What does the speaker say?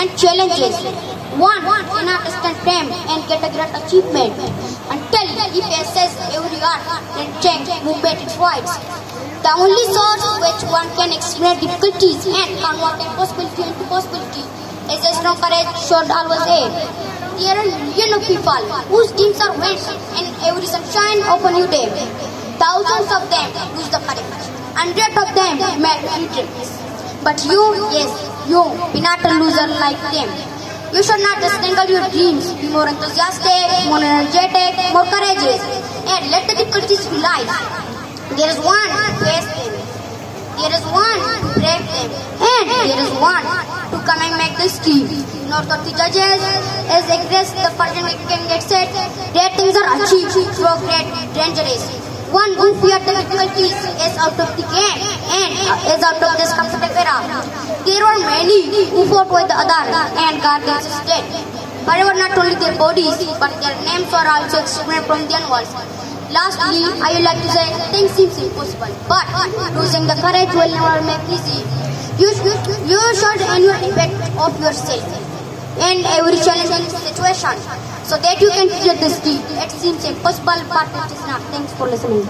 and challenges. One cannot stand fame and get a great achievement until he faces every art and change movement it fights. The only source which one can explain difficulties and convert impossibility into possibility is a strong courage should always aid. There are millions of people whose dreams are went and every sunshine of a new day. Thousands of them lose the courage. Hundreds of them make retreats. But you, yes, you, be not a loser like them. You should not strangle your dreams. Be more enthusiastic, more energetic, more courageous, and let the difficulties be life. There is one to face them. There is one to break them. And there is one to come and make the scheme. Not of the judges, as aggress the person can get set, great things are achieved through great dangerous. One who feared the difficulties is out of the game and is out of this comfortable era. There were many who fought with the other and guarded their state. However, not only their bodies, but their names were also exterminated from their walls. Lastly, I would like to say things seem impossible, but losing the courage will never make easy. You should ensure effect of yourself in every challenging situation, so that you can clear this deed. It seems impossible, but it is not. Thanks for listening.